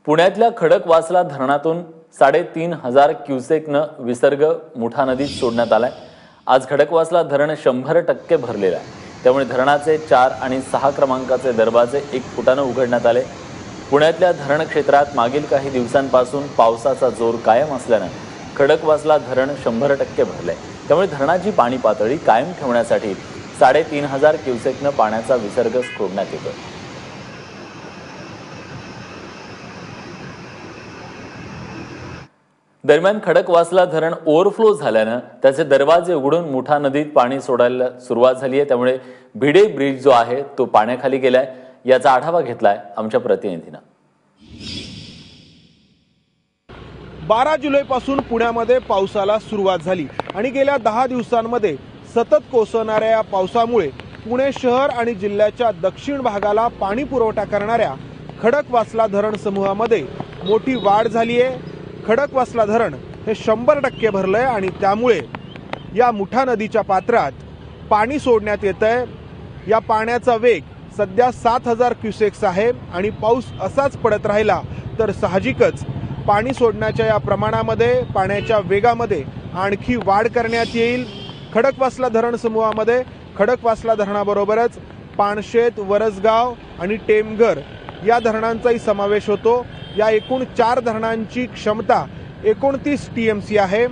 पुण्यातल्या खडकवासला धरणातून 3,500 क्युसेकनं विसर्ग मुठा नदीत सोडण्यात आलाय। आज खडकवासला धरण 100% भरलेलं आहे। त्यामुळे धरणाचे 4 आणि 6 क्रमांकाचे दरवाजे 1 फुटानं उघडण्यात आले। पुण्यातल्या धरण क्षेत्रात मागील काही दिवसांपासून पावसाचा जोर कायम असल्यानं खडकवासला धरण 100% भरलंय। त्यामुळे धरणाची पाणी पातळी कायम ठेवण्यासाठी 3,500 क्युसेकनं पाण्याचा विसर्ग सोडण्यात येतोय। दरम्यान खडकवासला धरण ओव्हरफ्लो झाल्यानं त्याचे दरवाजे उघडून मुठा नदीत पाणी सोडायला सुरुवात झाली आहे। त्यामुळे भिडे ब्रिज जो आहे तो पाण्याखाली गेलाय। याचा आढावा घेतलाय आमच्या प्रतिनिधीनं। 12 जुलैपासून पुण्यामध्ये पावसाला सुरुवात झाली आणि गेल्या 10 दिवसांमध्ये सतत कोसळणाऱ्या या पावसामुळे पुणे शहर आणि जिल्ह्याच्या दक्षिण भागाला पाणी पुरवठा करणाऱ्या खडकवासला धरण समूहामध्ये मोठी वाढ झाली आहे। खडकवासला धरण हे 100% भरलंय आणि त्यामुळे या मुठा नदीच्या पात्रात पाणी सोडण्यात येतंय। या पाण्याचा वेग सध्या 7,000 क्युसेक्स आहे आणि पाऊस असाच पडत राहिला तर साहजिकच पाणी सोडण्याच्या या प्रमाणामध्ये पाण्याच्या वेगामध्ये आणखी वाढ करण्यात येईल। खडकवासला धरण समूहामध्ये खडकवासला धरणाबरोबरच पानशेत, वरसगाव आणि टेमघर या धरणांचाही समावेश होतो। या एकूण 4 धरणांची क्षमता 29 TMC आहे।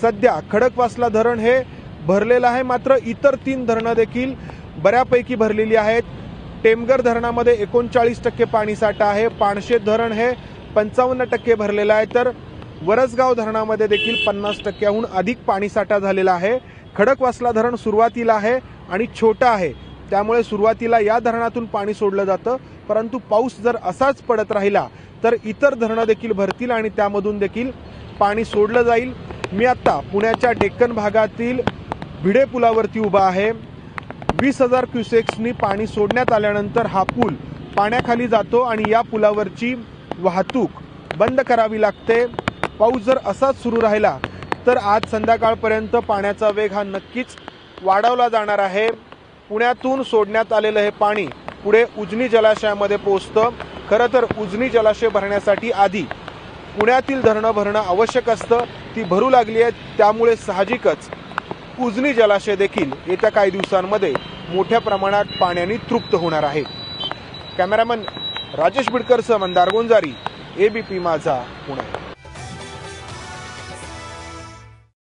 सध्या खडकवासला धरण हे भरलेलं आहे, मात्र इतर 3 धरणं देखील बऱ्यापैकी भरलेली आहेत। टेमघर धरणामध्ये 39% पाणीसाठा आहे। पानशेत धरण हे 55% भरलेलं आहे, तर वरसगाव धरणामध्ये देखील 50%हून अधिक पाणीसाठा झालेला आहे। खडकवासला धरण सुरुवातीला आहे आणि छोटं आहे, त्यामुळे सुरुवातीला या धरणातून पाणी सोडलं जातं, परंतु पाऊस जर असाच पडत राहिला तर इतर धरणं देखील भरतील आणि त्यामधून देखील पाणी सोडलं जाईल। मी आता पुण्याच्या डेक्कन भागातील भिडे पुलावरती उभा आहे। 20,000 क्युसेक्सनी पाणी सोडण्यात आल्यानंतर हा पूल पाण्याखाली जातो आणि या पुलावरची वाहतूक बंद करावी लागते। पाऊस जर असाच सुरू राहिला तर आज संध्याकाळपर्यंत पाण्याचा वेग हा नक्कीच वाढवला जाणार आहे। पुण्यातून सोडण्यात आलेलं हे पाणी पुढे उजनी जलाशयामध्ये पोहोचतं। खरं तर उजनी जलाशय भरण्यासाठी आधी पुण्यातील धरणं भरणं आवश्यक असतं, ती भरू लागली आहेत, त्यामुळे साहजिकच उजनी जलाशय देखील येत्या काही दिवसांमध्ये मोठ्या प्रमाणात पाण्याने तृप्त होणार आहे। कॅमेरामन राजेश बिडकरसह मंदार गोंजारी, ABP माझा, पुणे।